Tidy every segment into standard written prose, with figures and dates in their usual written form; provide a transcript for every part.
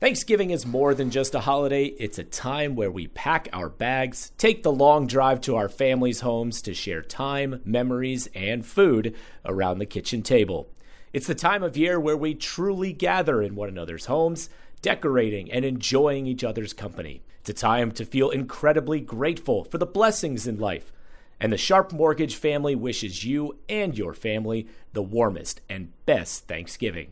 Thanksgiving is more than just a holiday. It's a time where we pack our bags, take the long drive to our families' homes to share time, memories, and food around the kitchen table. It's the time of year where we truly gather in one another's homes, decorating and enjoying each other's company. It's a time to feel incredibly grateful for the blessings in life. And the Sharp Mortgage family wishes you and your family the warmest and best Thanksgiving.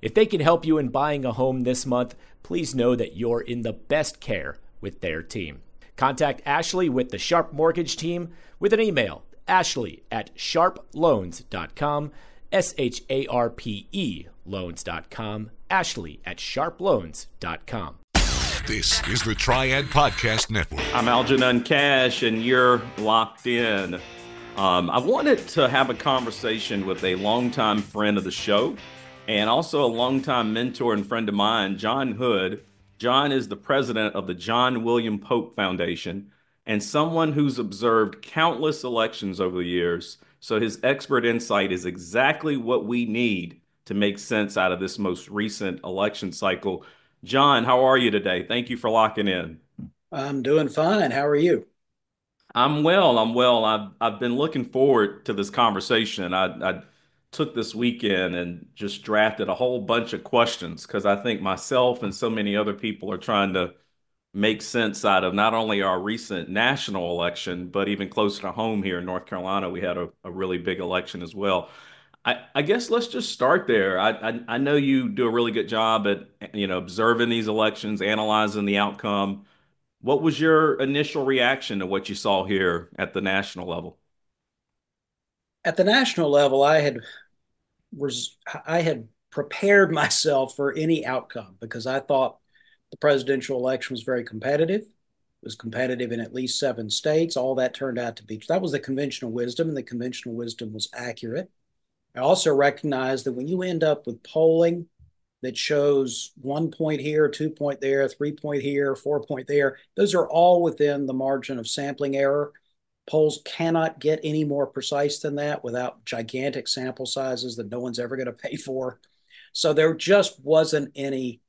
If they can help you in buying a home this month, please know that you're in the best care with their team. Contact Ashley with the Sharp Mortgage team with an email, ashley@sharploans.com, SHARPE loans.com, ashley@sharploans.com. This is the Triad Podcast Network. I'm Algernon Cash, and you're locked in. I wanted to have a conversation with a longtime friend of the show and also a longtime mentor and friend of mine, John Hood. John is the president of the John William Pope Foundation and someone who's observed countless elections over the years. So his expert insight is exactly what we need to make sense out of this most recent election cycle. John, how are you today? Thank you for locking in. I'm doing fine. How are you? I'm well. I've been looking forward to this conversation. I took this weekend and just drafted a whole bunch of questions because I think myself and so many other people are trying to make sense out of not only our recent national election, but even closer to home here in North Carolina, we had a really big election as well. I guess let's just start there. I know you do a really good job at observing these elections, analyzing the outcome. What was your initial reaction to what you saw here at the national level? At the national level, I had prepared myself for any outcome because I thought the presidential election was very competitive. It was competitive in at least 7 states. All that turned out to be, that was the conventional wisdom, and the conventional wisdom was accurate. I also recognize that when you end up with polling that shows 1 point here, 2 point there, 3 point here, 4 point there, those are all within the margin of sampling error. Polls cannot get any more precise than that without gigantic sample sizes that no one's ever going to pay for. So there just wasn't any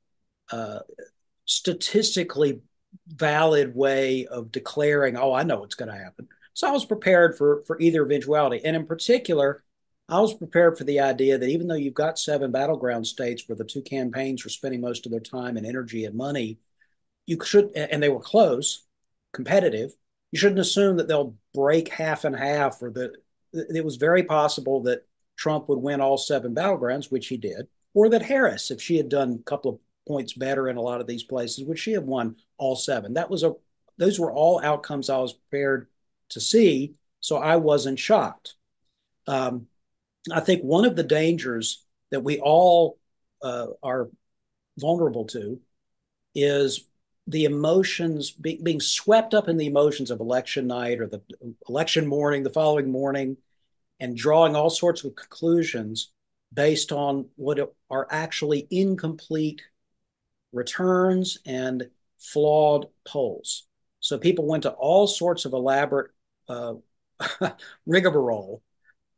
statistically valid way of declaring, oh, I know what's going to happen. So I was prepared for either eventuality. And in particular, I was prepared for the idea that even though you've got 7 battleground states where the 2 campaigns were spending most of their time and energy and money, you should, and they were close, competitive, you shouldn't assume that they'll break half and half, or that it was very possible that Trump would win all 7 battlegrounds, which he did, or that Harris, if she had done a couple of points better in a lot of these places, would she have won all 7. Those were all outcomes I was prepared to see, so I wasn't shocked. I think one of the dangers that we all are vulnerable to is the emotions, being swept up in the emotions of election night or the election morning, the following morning, and drawing all sorts of conclusions based on what are actually incomplete returns and flawed polls. So people went to all sorts of elaborate rigmarole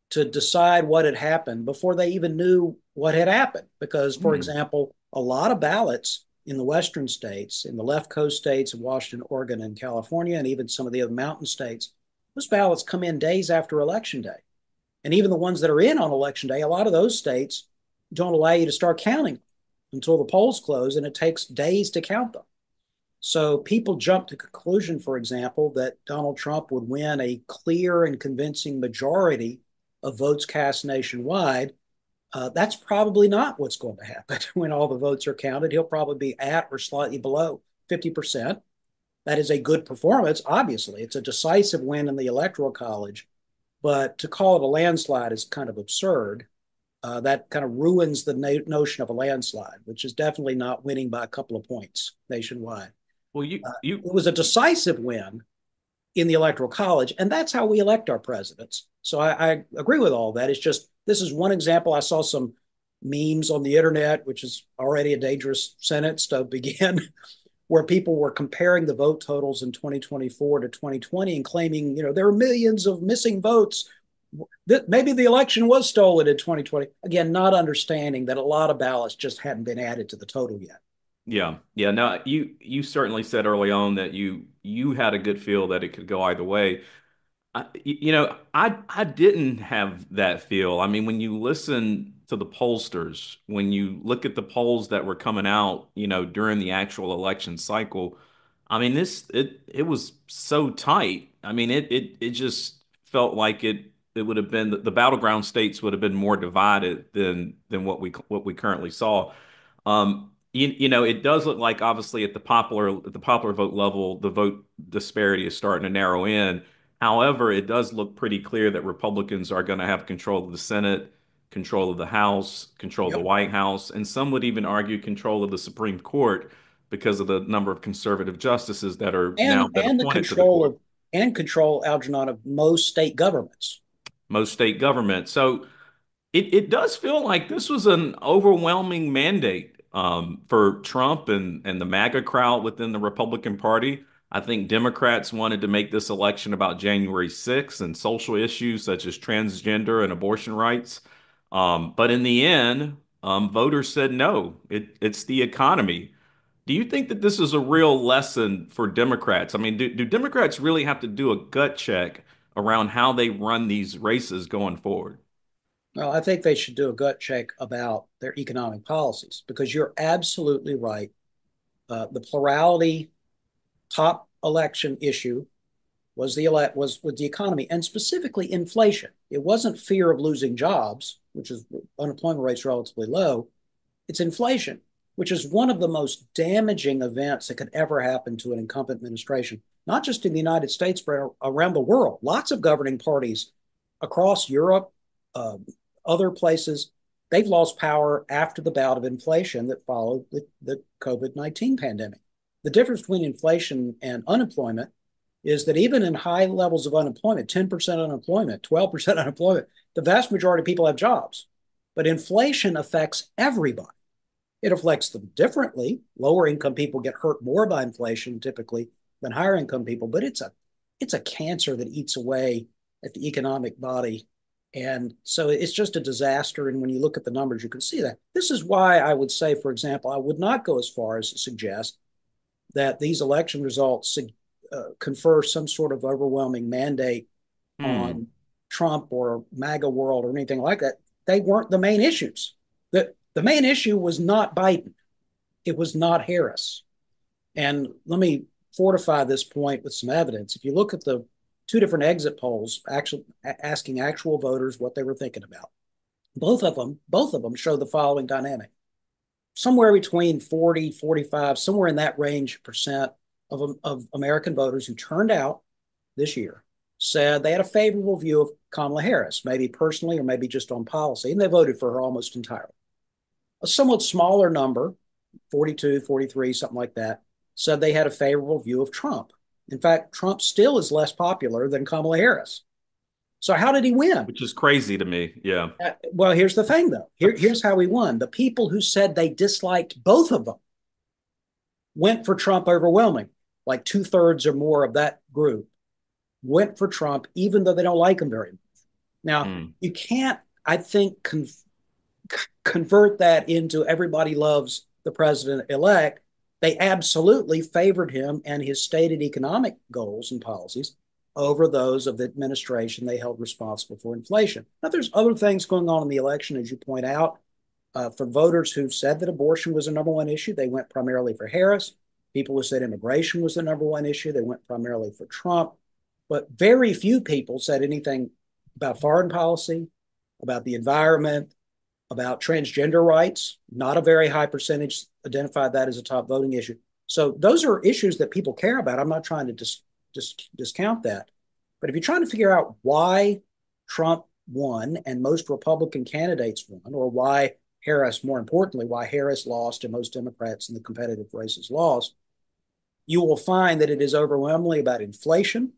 to decide what had happened before they even knew what had happened. Because, for example, a lot of ballots in the western states, in the left coast states of Washington, Oregon, and California, and even some of the other mountain states, those ballots come in days after Election Day. And even the ones that are in on Election Day, a lot of those states don't allow you to start counting until the polls close, and it takes days to count them. So people jumped to the conclusion, for example, that Donald Trump would win a clear and convincing majority of votes cast nationwide. That's probably not what's going to happen when all the votes are counted. He'll probably be at or slightly below 50%. That is a good performance, obviously. It's a decisive win in the Electoral College, but to call it a landslide is kind of absurd. That kind of ruins the notion of a landslide, which is definitely not winning by a couple of points nationwide. Well, it was a decisive win in the Electoral College, and that's how we elect our presidents. So I agree with all that. It's just, this is one example. I saw some memes on the internet, which is already a dangerous sentence to begin, where people were comparing the vote totals in 2024 to 2020 and claiming, there are millions of missing votes. Maybe the election was stolen in 2020. Again, not understanding that a lot of ballots just hadn't been added to the total yet. Yeah. Yeah. No, you certainly said early on that you had a good feel that it could go either way. I didn't have that feel. I mean, when you listen to the pollsters, when you look at the polls that were coming out, during the actual election cycle, I mean, it was so tight. I mean, it just felt like it would have been the battleground states would have been more divided than what we currently saw. It does look like obviously at the popular vote level, the vote disparity is starting to narrow in. However, it does look pretty clear that Republicans are going to have control of the Senate, control of the House, control of the Yep. White House, and some would even argue control of the Supreme Court because of the number of conservative justices that are now And been and the appointed to the control court. of and control, Algernon, of most state governments. Most state governments. So it does feel like this was an overwhelming mandate for Trump and the MAGA crowd within the Republican Party. I think Democrats wanted to make this election about January 6th and social issues such as transgender and abortion rights. But in the end, voters said no, it's the economy. Do you think that this is a real lesson for Democrats? I mean, do Democrats really have to do a gut check around how they run these races going forward? Well, I think they should do a gut check about their economic policies because you're absolutely right. The plurality top election issue was was with the economy and specifically inflation. It wasn't fear of losing jobs, which is unemployment rates relatively low. It's inflation, which is one of the most damaging events that could ever happen to an incumbent administration, not just in the United States, but around the world. Lots of governing parties across Europe, uh, other places, they've lost power after the bout of inflation that followed the COVID-19 pandemic. The difference between inflation and unemployment is that even in high levels of unemployment, 10% unemployment, 12% unemployment, the vast majority of people have jobs. But inflation affects everybody. It affects them differently. Lower income people get hurt more by inflation typically than higher income people, but it's a cancer that eats away at the economic body. And so it's just a disaster. And when you look at the numbers, you can see that. This is why I would say, for example, I would not go as far as to suggest that these election results confer some sort of overwhelming mandate Hmm. on Trump or MAGA world or anything like that. They weren't the main issues. The main issue was not Biden. It was not Harris. And let me fortify this point with some evidence. If you look at the two different exit polls, actually asking actual voters what they were thinking about, both of them show the following dynamic. Somewhere between 40, 45, somewhere in that range percent of American voters who turned out this year said they had a favorable view of Kamala Harris, maybe personally or maybe just on policy, and they voted for her almost entirely. A somewhat smaller number, 42, 43, something like that, said they had a favorable view of Trump. In fact, Trump still is less popular than Kamala Harris. So how did he win? Which is crazy to me. Yeah. Well, here's the thing, though. Here's how he won. The people who said they disliked both of them went for Trump overwhelming. Like two-thirds or more of that group went for Trump, even though they don't like him very much. Now, Hmm. you can't, I think, convert that into everybody loves the president elect. They absolutely favored him and his stated economic goals and policies over those of the administration they held responsible for inflation. Now, there's other things going on in the election, as you point out. For voters who said that abortion was the number one issue, they went primarily for Harris. People who said immigration was the number one issue, they went primarily for Trump. But very few people said anything about foreign policy, about the environment, about transgender rights. Not a very high percentage identified that as a top voting issue. So those are issues that people care about. I'm not trying to discount that. But if you're trying to figure out why Trump won and most Republican candidates won, or why Harris, more importantly, why Harris lost and most Democrats in the competitive races lost, you will find that it is overwhelmingly about inflation.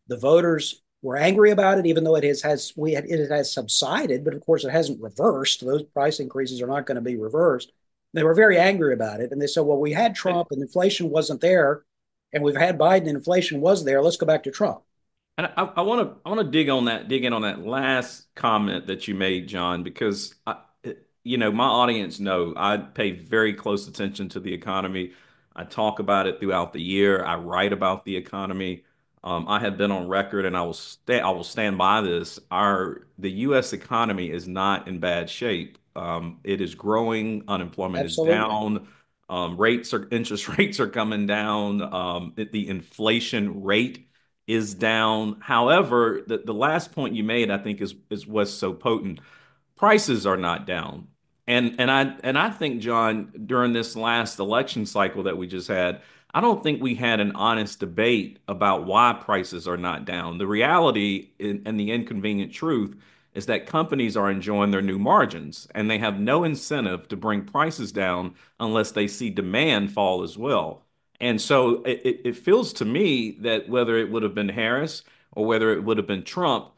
The voters were angry about it, even though it has subsided, but of course it hasn't reversed. Those price increases are not going to be reversed. They were very angry about it, and they said, "Well, we had Trump, and inflation wasn't there, and we've had Biden, and inflation was there. Let's go back to Trump." And I want to dig in on that last comment that you made, John, because my audience know I pay very close attention to the economy. I talk about it throughout the year. I write about the economy. I have been on record, and I will stand by this. The U.S. economy is not in bad shape. It is growing. Unemployment is Absolutely. down. Interest rates are coming down. The inflation rate is down. However, the last point you made, I think, is what's so potent. Prices are not down. And I think, John, during this last election cycle that we just had, I don't think we had an honest debate about why prices are not down. The reality and the inconvenient truth is that companies are enjoying their new margins, and they have no incentive to bring prices down unless they see demand fall as well. And so it feels to me that whether it would have been Harris or whether it would have been Trump,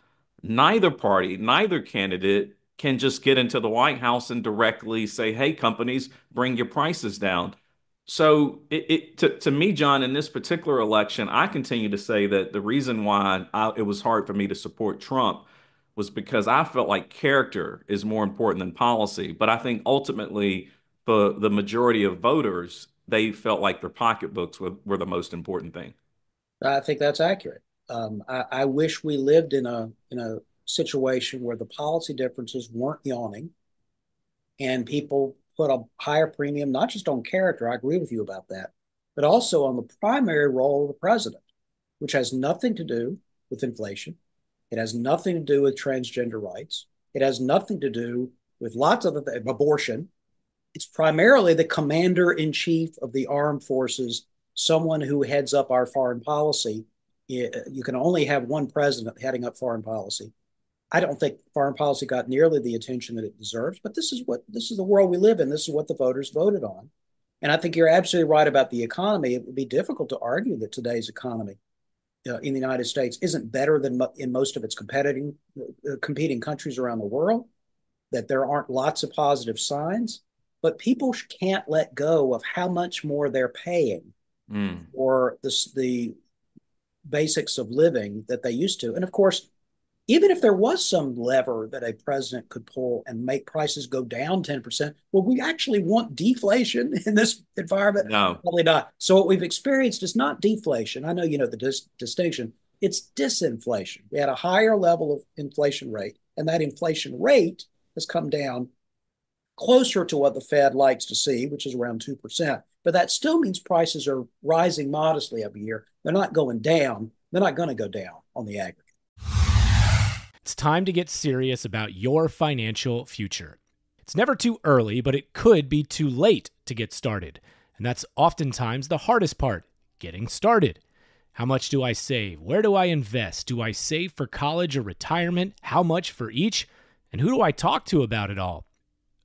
neither party, neither candidate can just get into the White House and directly say, hey, companies, bring your prices down. So to me, John, in this particular election, I continue to say that the reason why it was hard for me to support Trump was because I felt like character is more important than policy. But I think ultimately, for the majority of voters, they felt like their pocketbooks were the most important thing. I think that's accurate. I wish we lived in a situation where the policy differences weren't yawning and people put a higher premium, not just on character, I agree with you about that, but also on the primary role of the president, which has nothing to do with inflation. It has nothing to do with transgender rights. It has nothing to do with lots of abortion. It's primarily the commander in chief of the armed forces, someone who heads up our foreign policy. You can only have one president heading up foreign policy. I don't think foreign policy got nearly the attention that it deserves, but this is the world we live in. This is what the voters voted on. And I think you're absolutely right about the economy. It would be difficult to argue that today's economy in the United States isn't better than in most of its competing countries around the world, that there aren't lots of positive signs, but people can't let go of how much more they're paying Mm. for the basics of living that they used to. And of course, even if there was some lever that a president could pull and make prices go down 10%, will we actually want deflation in this environment? No. Probably not. So what we've experienced is not deflation. I know you know the distinction. It's disinflation. We had a higher level of inflation rate, and that inflation rate has come down closer to what the Fed likes to see, which is around 2%. But that still means prices are rising modestly every year. They're not going down. They're not going to go down on the aggregate. It's time to get serious about your financial future. It's never too early, but it could be too late to get started. And that's oftentimes the hardest part, getting started. How much do I save? Where do I invest? Do I save for college or retirement? How much for each? And who do I talk to about it all?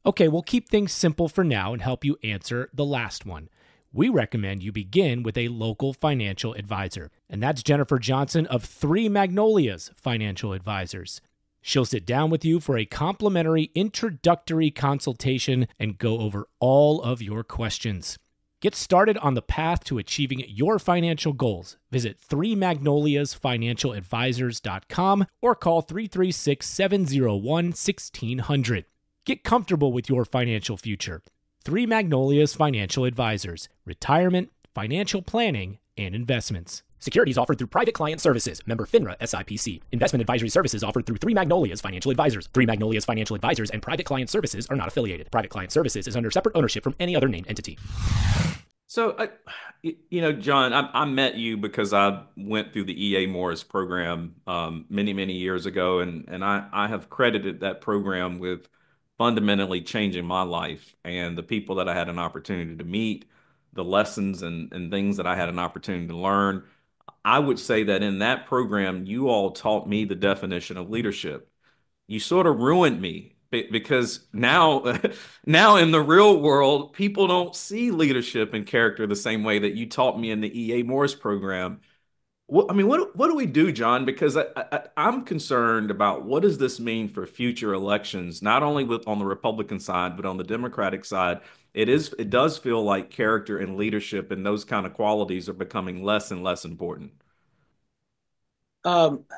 Okay, we'll keep things simple for now and help you answer the last one. We recommend you begin with a local financial advisor, and that's Jennifer Johnson of Three Magnolias Financial Advisors. She'll sit down with you for a complimentary introductory consultation and go over all of your questions. Get started on the path to achieving your financial goals. Visit threemagnoliasfinancialadvisors.com or call 336-701-1600. Get comfortable with your financial future. Three Magnolias Financial Advisors. Retirement, financial planning, and investments. Securities offered through Private Client Services. Member FINRA SIPC. Investment advisory services offered through Three Magnolias Financial Advisors. Three Magnolias Financial Advisors and Private Client Services are not affiliated. Private Client Services is under separate ownership from any other named entity. So, John, I met you because I went through the EA Morris program many, many years ago, and I have credited that program with fundamentally changing my life and the people that I had an opportunity to meet, the lessons and things that I had an opportunity to learn. I would say that in that program, you all taught me the definition of leadership. You sort of ruined me because now, now in the real world, people don't see leadership and character the same way that you taught me in the EA Morris program. What do we do, John? Because I'm concerned about what does this mean for future elections, not only on the Republican side, but on the Democratic side. It does feel like character and leadership and those kind of qualities are becoming less and less important.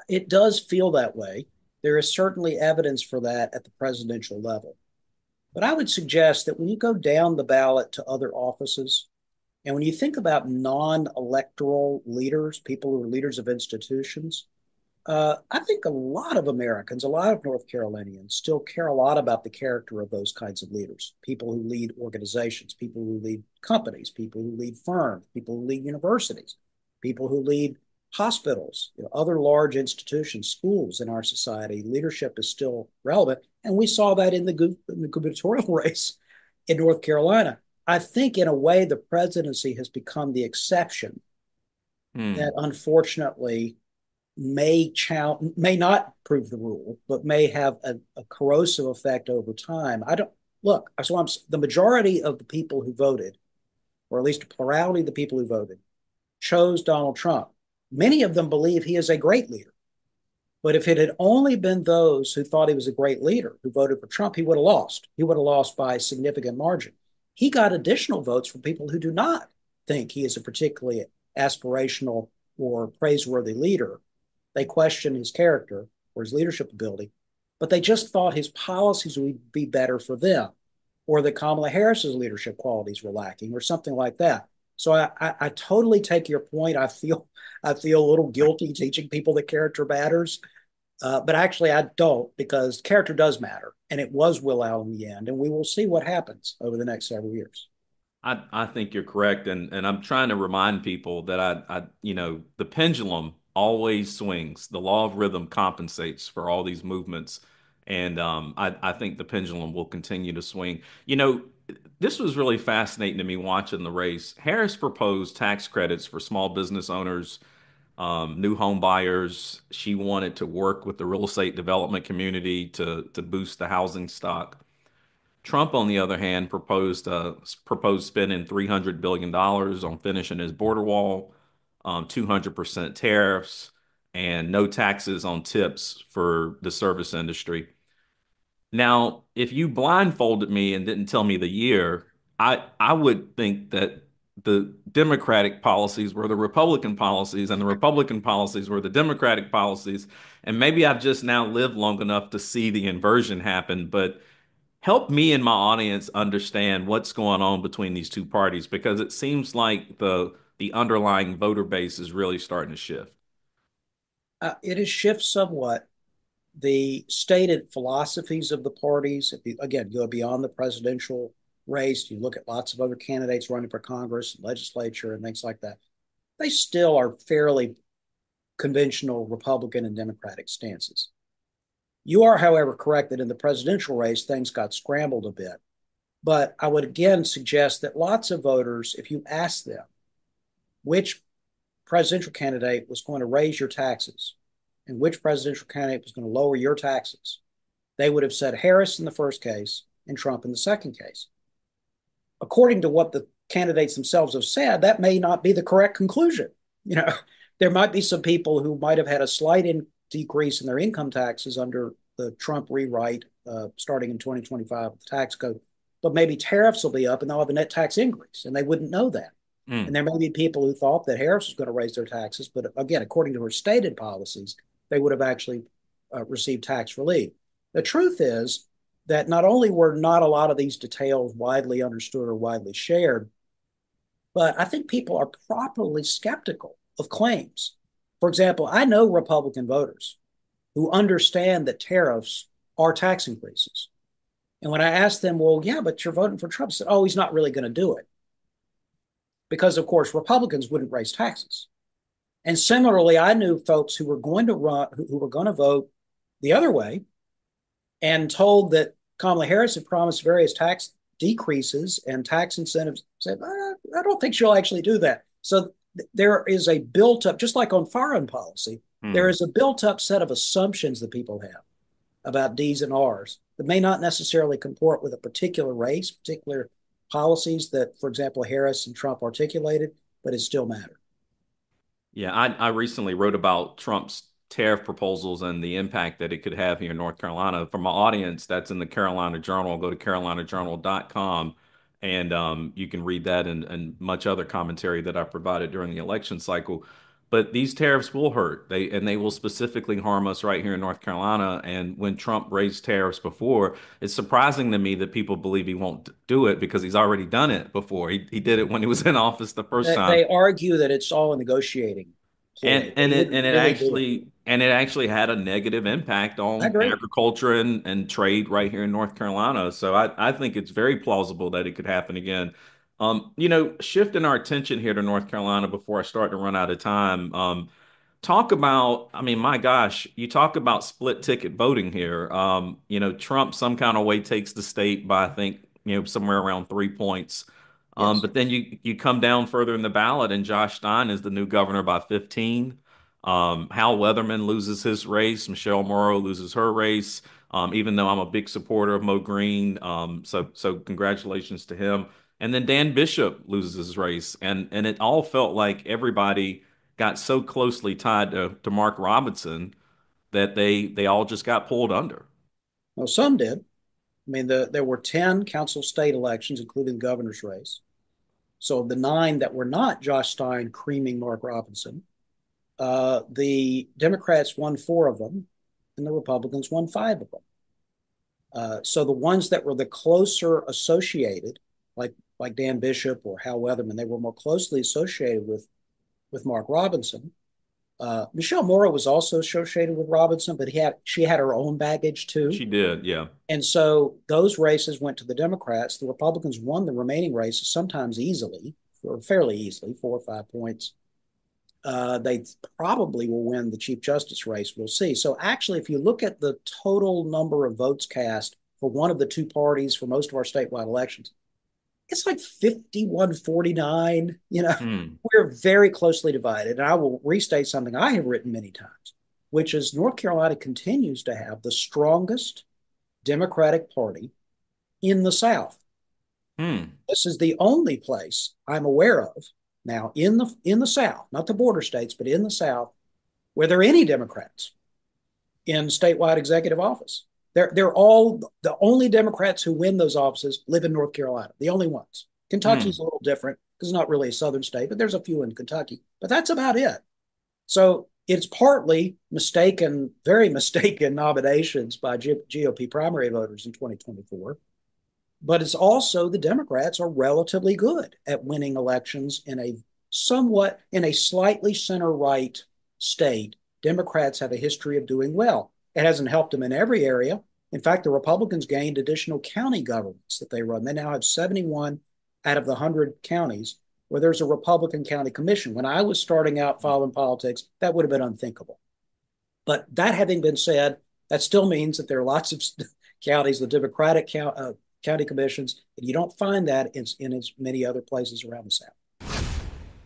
It does feel that way. There is certainly evidence for that at the presidential level. But I would suggest that when you go down the ballot to other offices, and when you think about non-electoral leaders, people who are leaders of institutions, I think a lot of Americans, a lot of North Carolinians still care a lot about the character of those kinds of leaders, people who lead organizations, people who lead companies, people who lead firms, people who lead universities, people who lead hospitals, other large institutions, schools in our society. Leadership is still relevant. And we saw that in the gubernatorial race in North Carolina. I think, in a way, the presidency has become the exception that Hmm. unfortunately may not prove the rule, but may have a corrosive effect over time. I don't look. So the majority of the people who voted, or at least a plurality of the people who voted, chose Donald Trump. Many of them believe he is a great leader. But if it had only been those who thought he was a great leader who voted for Trump, he would have lost. He would have lost by a significant margin. He got additional votes from people who do not think he is a particularly aspirational or praiseworthy leader. They question his character or his leadership ability, but they just thought his policies would be better for them, or that Kamala Harris's leadership qualities were lacking, or something like that. So I totally take your point. I feel a little guilty teaching people that character matters, but actually I don't, because character does matter, and it was Will Allen in the end, and we will see what happens over the next several years. I think you're correct, and I'm trying to remind people that the pendulum always swings. The law of rhythm compensates for all these movements, and I think the pendulum will continue to swing. This was really fascinating to me watching the race. Harris proposed tax credits for small business owners, new home buyers. She wanted to work with the real estate development community to boost the housing stock. Trump, on the other hand, proposed spending $300 billion on finishing his border wall, 200% tariffs, and no taxes on tips for the service industry. Now, if you blindfolded me and didn't tell me the year, I would think that the Democratic policies were the Republican policies, and the Republican policies were the Democratic policies. And maybe I've just now lived long enough to see the inversion happen, but help me and my audience understand what's going on between these two parties, because it seems like the underlying voter base is really starting to shift. It has shifted somewhat. The stated philosophies of the parties, if you, again, go beyond the presidential race, you look at lots of other candidates running for Congress and legislature and things like that, they still are fairly conventional Republican and Democratic stances. You are, however, correct that in the presidential race, things got scrambled a bit. But I would again suggest that lots of voters, if you ask them which presidential candidate was going to raise your taxes and which presidential candidate was going to lower your taxes, they would have said Harris in the first case and Trump in the second case. According to what the candidates themselves have said, that may not be the correct conclusion. You know, there might be some people who might have had a slight decrease in their income taxes under the Trump rewrite starting in 2025 with the tax code, but maybe tariffs will be up and they'll have a net tax increase, and they wouldn't know that. And Mm. there may be people who thought that Harris was going to raise their taxes, but again, according to her stated policies, they would have actually received tax relief. The truth is that not only were not a lot of these details widely understood or widely shared, but I think people are properly skeptical of claims. For example, I know Republican voters who understand that tariffs are tax increases. And when I ask them, well, yeah, but you're voting for Trump, I said, oh, he's not really going to do it. Because, of course, Republicans wouldn't raise taxes. And similarly, I knew folks who were going to run, who were going to vote the other way, and told that Kamala Harris had promised various tax decreases and tax incentives. Said, I don't think she'll actually do that. So there is a built up, just like on foreign policy, there Mm. is a built up set of assumptions that people have about D's and R's that may not necessarily comport with a particular race, particular policies that, for example, Harris and Trump articulated, but it still matters. Yeah, I recently wrote about Trump's tariff proposals and the impact that it could have here in North Carolina. For my audience, that's in the Carolina Journal. Go to carolinajournal.com, and you can read that and much other commentary that I provided during the election cycle. But these tariffs will hurt. They will specifically harm us right here in North Carolina. And when Trump raised tariffs before, it's surprising to me that people believe he won't do it because he's already done it before. He did it when he was in office the first time. They argue that it's all a negotiating ploy. And it actually had a negative impact I on agree. agriculture and trade right here in North Carolina. So I think it's very plausible that it could happen again. Shifting our attention here to North Carolina before I start to run out of time. Talk about, I mean, my gosh, you talk about split ticket voting here. Trump some kind of way takes the state by, I think, somewhere around 3 points. Yes. But then you come down further in the ballot, and Josh Stein is the new governor by 15. Hal Weatherman loses his race. Michelle Morrow loses her race. Even though I'm a big supporter of Mo Green, so congratulations to him. And then Dan Bishop loses his race, and it all felt like everybody got so closely tied to Mark Robinson that they all just got pulled under. Well, some did. I mean, there were 10 council state elections, including the governor's race. So the 9 that were not Josh Stein creaming Mark Robinson, the Democrats won 4 of them, and the Republicans won 5 of them. So the ones that were the closer associated, like Dan Bishop or Hal Weatherman, they were more closely associated with Mark Robinson. Michelle Morrow was also associated with Robinson, but she had her own baggage too. She did, yeah. And so those races went to the Democrats. The Republicans won the remaining races, sometimes easily, or fairly easily, 4 or 5 points. They probably will win the Chief Justice race. We'll see. So actually, if you look at the total number of votes cast for one of the 2 parties for most of our statewide elections, it's like 51-49. We're very closely divided. And I will restate something I have written many times, which is North Carolina continues to have the strongest Democratic Party in the South. This is the only place I'm aware of now in the South, not the border states, but in the South, where there are any Democrats in statewide executive office. They're all the only Democrats who win those offices live in North Carolina. The only ones. Kentucky's a little different because it's not really a southern state, but there's a few in Kentucky. But that's about it. So it's partly very mistaken nominations by GOP primary voters in 2024. But it's also the Democrats are relatively good at winning elections in a slightly center-right state. Democrats have a history of doing well. It hasn't helped them in every area. In fact, the Republicans gained additional county governments that they run. They now have 71 out of the 100 counties where there's a Republican county commission. When I was starting out following politics, that would have been unthinkable. But that having been said, that still means that there are lots of counties with Democratic county commissions, and you don't find that in as many other places around the South.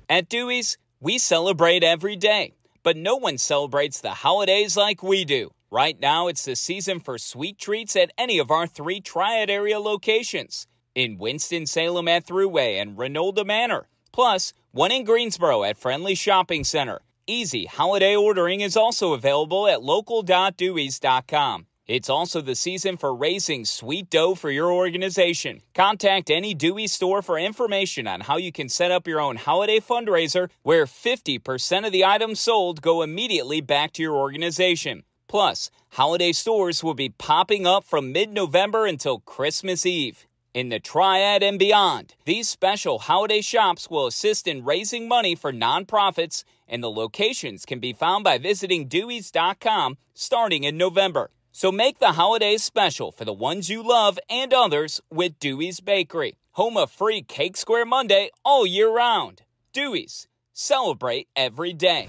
At Dewey's, we celebrate every day, but no one celebrates the holidays like we do. Right now, it's the season for sweet treats at any of our 3 Triad area locations. In Winston-Salem at Thruway and Renolda Manor. Plus, one in Greensboro at Friendly Shopping Center. Easy holiday ordering is also available at local.deweys.com. It's also the season for raising sweet dough for your organization. Contact any Dewey store for information on how you can set up your own holiday fundraiser where 50% of the items sold go immediately back to your organization. Plus, holiday stores will be popping up from mid-November until Christmas Eve. In the Triad and beyond, these special holiday shops will assist in raising money for nonprofits, and the locations can be found by visiting Deweys.com starting in November. So make the holidays special for the ones you love and others with Dewey's Bakery, home of free Cake Square Monday all year round. Dewey's, celebrate every day.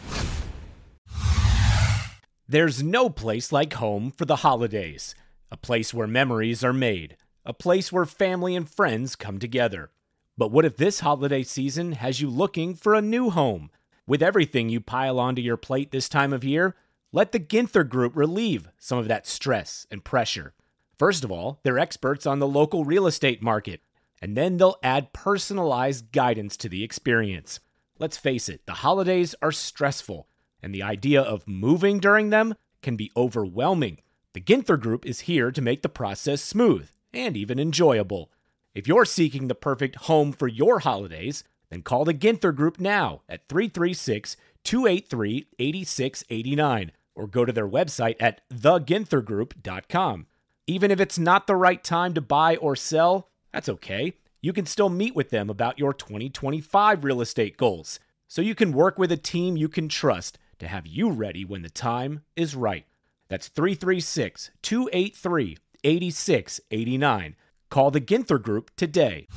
There's no place like home for the holidays. A place where memories are made. A place where family and friends come together. But what if this holiday season has you looking for a new home? With everything you pile onto your plate this time of year, let the Ginther Group relieve some of that stress and pressure. First of all, they're experts on the local real estate market, and then they'll add personalized guidance to the experience. Let's face it, the holidays are stressful, and the idea of moving during them can be overwhelming. The Ginther Group is here to make the process smooth and even enjoyable. If you're seeking the perfect home for your holidays, then call the Ginther Group now at 336-288-5255 283 8689 or go to their website at theginthergroup.com. Even if it's not the right time to buy or sell, that's okay. You can still meet with them about your 2025 real estate goals, so you can work with a team you can trust to have you ready when the time is right. That's 336-283-8689. Call the Ginther Group today.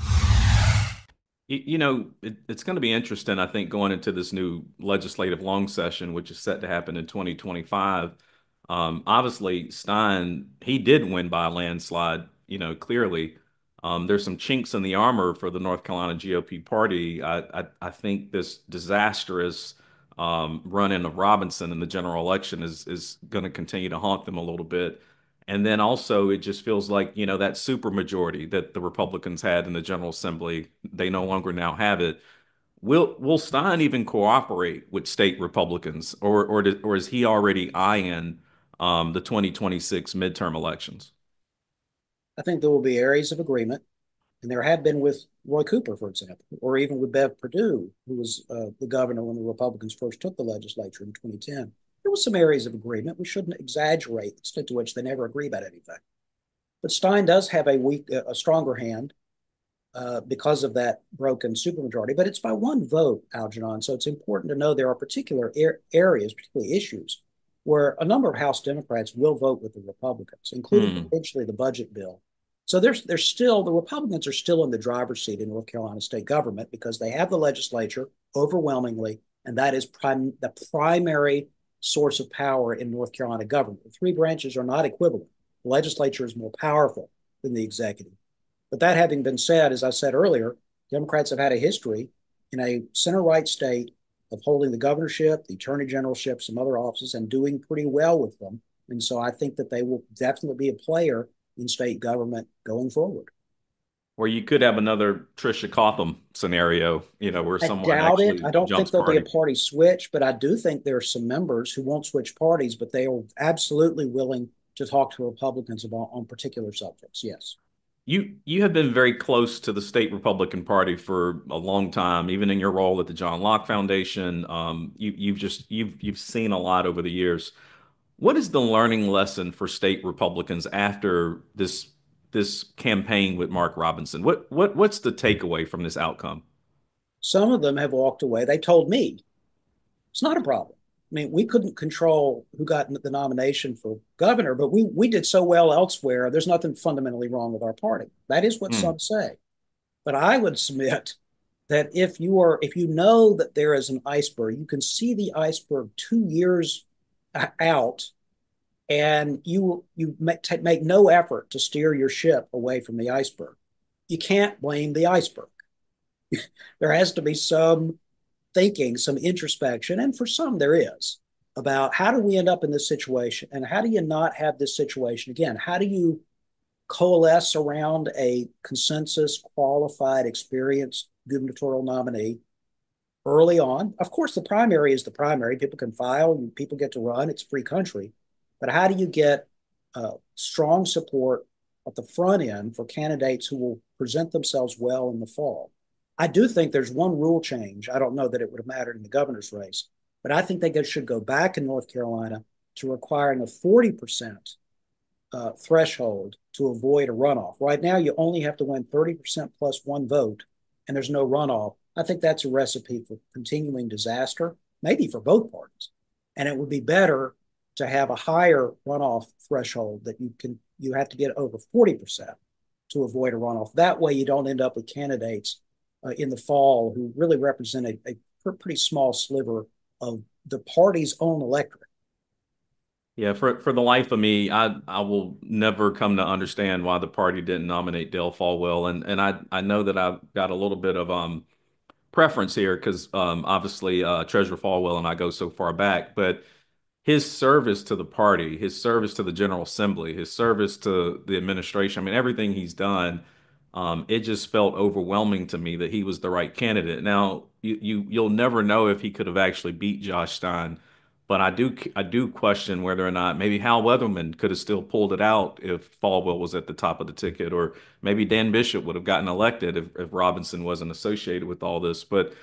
It's going to be interesting, I think, going into this new legislative long session, which is set to happen in 2025. Obviously, Stein, he did win by a landslide, clearly. There's some chinks in the armor for the North Carolina GOP party. I think this disastrous run-in of Robinson in the general election is going to continue to haunt them a little bit. And then also, it just feels like, that supermajority that the Republicans had in the General Assembly, they no longer now have it. Will Stein even cooperate with state Republicans, or is he already eyeing the 2026 midterm elections? I think there will be areas of agreement, and there have been with Roy Cooper, for example, or even with Bev Perdue, who was the governor when the Republicans first took the legislature in 2010. There were some areas of agreement. We shouldn't exaggerate the extent to which they never agree about anything. But Stein does have a stronger hand because of that broken supermajority. But it's by one vote, Algernon. So it's important to know there are particular areas, particularly issues, where a number of House Democrats will vote with the Republicans, including potentially the budget bill. So there's still, the Republicans are still in the driver's seat in North Carolina state government because they have the legislature overwhelmingly, and that is the primary source of power in North Carolina government. The three branches are not equivalent. The legislature is more powerful than the executive. But that having been said, as I said earlier, Democrats have had a history in a center-right state of holding the governorship, the attorney generalship, some other offices, and doing pretty well with them. And so I think that they will definitely be a player in state government going forward. Or you could have another Tricia Cotham scenario, where someone I doubt actually it. I don't think jumps there'll be party. a party switch, but I do think there are some members who won't switch parties, but they are absolutely willing to talk to Republicans about on particular subjects. Yes. You have been very close to the state Republican Party for a long time, even in your role at the John Locke Foundation. You've seen a lot over the years. What is the learning lesson for state Republicans after this campaign with Mark Robinson? What's the takeaway from this outcome? Some of them have walked away. They told me it's not a problem. I mean, we couldn't control who got the nomination for governor, but we did so well elsewhere. There's nothing fundamentally wrong with our party. That is what some say. But I would submit that if you know that there is an iceberg, you can see the iceberg 2 years out, and you make no effort to steer your ship away from the iceberg. You can't blame the iceberg. There has to be some thinking, some introspection, and for some there is, about how do we end up in this situation and how do you not have this situation again? How do you coalesce around a consensus, qualified, experienced gubernatorial nominee early on? Of course, the primary is the primary. People can file, and people get to run. It's a free country. But how do you get strong support at the front end for candidates who will present themselves well in the fall? I do think there's one rule change. I don't know that it would have mattered in the governor's race, but I think they should go back in North Carolina to requiring a 40% threshold to avoid a runoff. Right now, you only have to win 30% plus one vote, and there's no runoff. I think that's a recipe for continuing disaster, maybe for both parties. And it would be better to have a higher runoff threshold that you have to get over 40% to avoid a runoff. That way, you don't end up with candidates in the fall who really represent a pretty small sliver of the party's own electorate. Yeah, for the life of me, I will never come to understand why the party didn't nominate Dale Folwell, and I know that I've got a little bit of preference here because obviously Treasurer Folwell and I go so far back, but his service to the party, his service to the General Assembly, his service to the administration, I mean, everything he's done, it just felt overwhelming to me that he was the right candidate. Now, you'll never know if he could have actually beat Josh Stein, but I do question whether or not maybe Hal Weatherman could have still pulled it out if Falwell was at the top of the ticket, or maybe Dan Bishop would have gotten elected if Robinson wasn't associated with all this. But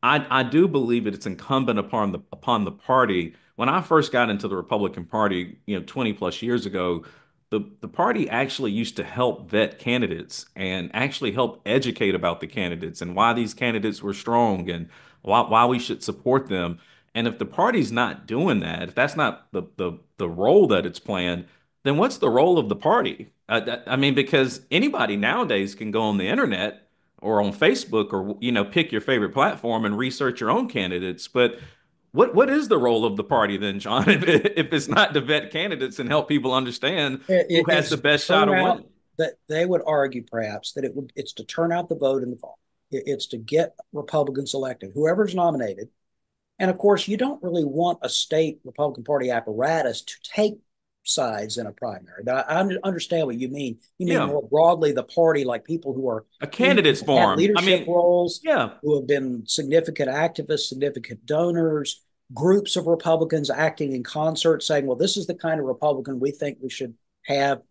I do believe that it's incumbent upon the party. When I first got into the Republican Party, 20 plus years ago, the party actually used to help vet candidates and actually help educate about the candidates and why these candidates were strong and why we should support them. And if the party's not doing that, if that's not the role that it's playing, then what's the role of the party? I mean, because anybody nowadays can go on the internet or on Facebook or pick your favorite platform and research your own candidates. But what is the role of the party then, John, if it's not to vet candidates and help people understand who has the best shot of winning? That they would argue perhaps that it's to turn out the vote in the fall. It's to get Republicans elected, whoever's nominated. And of course, you don't really want a state Republican Party apparatus to take sides in a primary. But I understand what you mean. You mean more broadly the party, like people who are a candidates forum, leadership roles, who have been significant activists, significant donors, groups of Republicans acting in concert, saying, "Well, this is the kind of Republican we think we should have."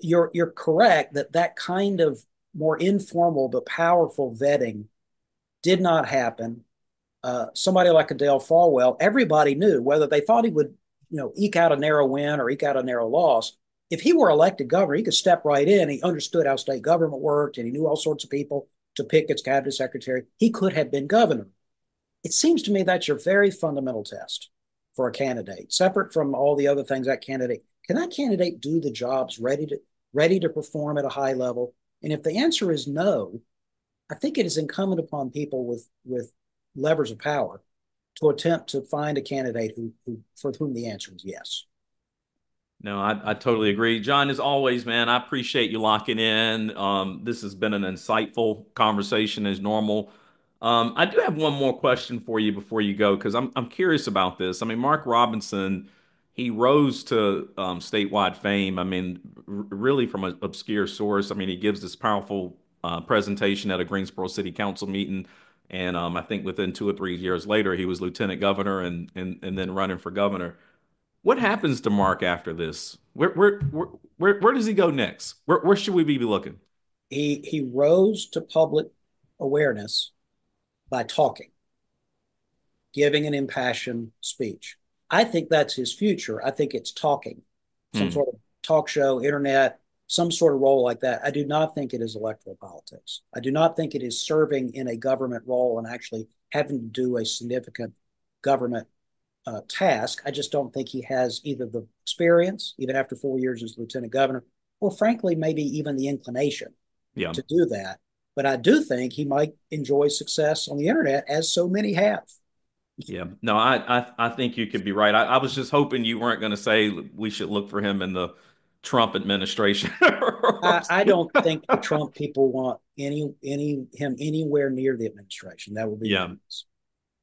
You're correct that kind of more informal but powerful vetting did not happen. Somebody like Adele Falwell, everybody knew whether they thought he would eke out a narrow win or eke out a narrow loss. If he were elected governor, he could step right in. He understood how state government worked, and he knew all sorts of people to pick as cabinet secretary. He could have been governor. It seems to me that's your very fundamental test for a candidate, separate from all the other things. Can that candidate do the jobs ready to perform at a high level? And if the answer is no, I think it is incumbent upon people with levers of power to attempt to find a candidate for whom the answer is yes. No, I totally agree. John, as always, man, I appreciate you locking in. This has been an insightful conversation as normal. I do have one more question for you before you go, because I'm curious about this. I mean, Mark Robinson, he rose to statewide fame. I mean, really from an obscure source. I mean, he gives this powerful presentation at a Greensboro City Council meeting. And I think within 2 or 3 years later, he was lieutenant governor and then running for governor. What happens to Mark after this? Where does he go next? Where should we be looking? He rose to public awareness by talking, giving an impassioned speech. I think that's his future. I think it's talking, some sort of talk show, internet, some sort of role like that. I do not think it is electoral politics. I do not think it is serving in a government role and actually having to do a significant government task. I just don't think he has either the experience, even after 4 years as lieutenant governor, or frankly, maybe even the inclination to do that. But I do think he might enjoy success on the internet, as so many have. Yeah, no, I think you could be right. I was just hoping you weren't going to say we should look for him in the Trump administration. I don't think the Trump people want him anywhere near the administration. That would be nice.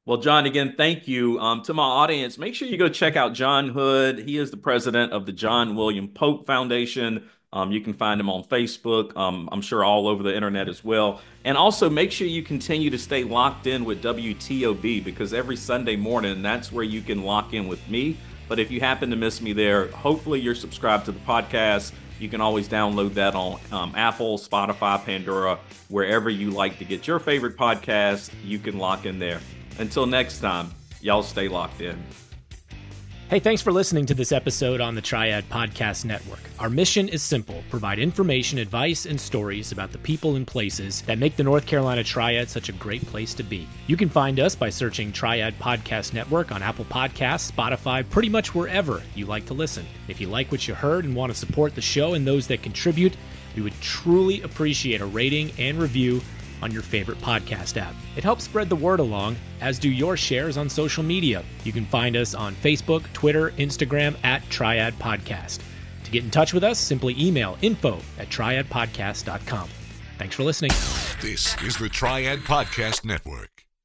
Well, John, again, thank you. To my audience, make sure you go check out John Hood. He is the president of the John William Pope Foundation. You can find him on Facebook. I'm sure all over the internet as well. And also make sure you continue to stay locked in with WTOB, because every Sunday morning, that's where you can lock in with me. But if you happen to miss me there, hopefully you're subscribed to the podcast. You can always download that on Apple, Spotify, Pandora, wherever you like to get your favorite podcast. You can lock in there. Until next time, y'all stay locked in. Hey, thanks for listening to this episode on the Triad Podcast Network. Our mission is simple: provide information, advice, and stories about the people and places that make the North Carolina Triad such a great place to be. You can find us by searching Triad Podcast Network on Apple Podcasts, Spotify, pretty much wherever you like to listen. If you like what you heard and want to support the show and those that contribute, we would truly appreciate a rating and review on your favorite podcast app. It helps spread the word along, as do your shares on social media. You can find us on Facebook, Twitter, Instagram @Triad Podcast. To get in touch with us, simply email info@triadpodcast.com. Thanks for listening. This is the Triad Podcast Network.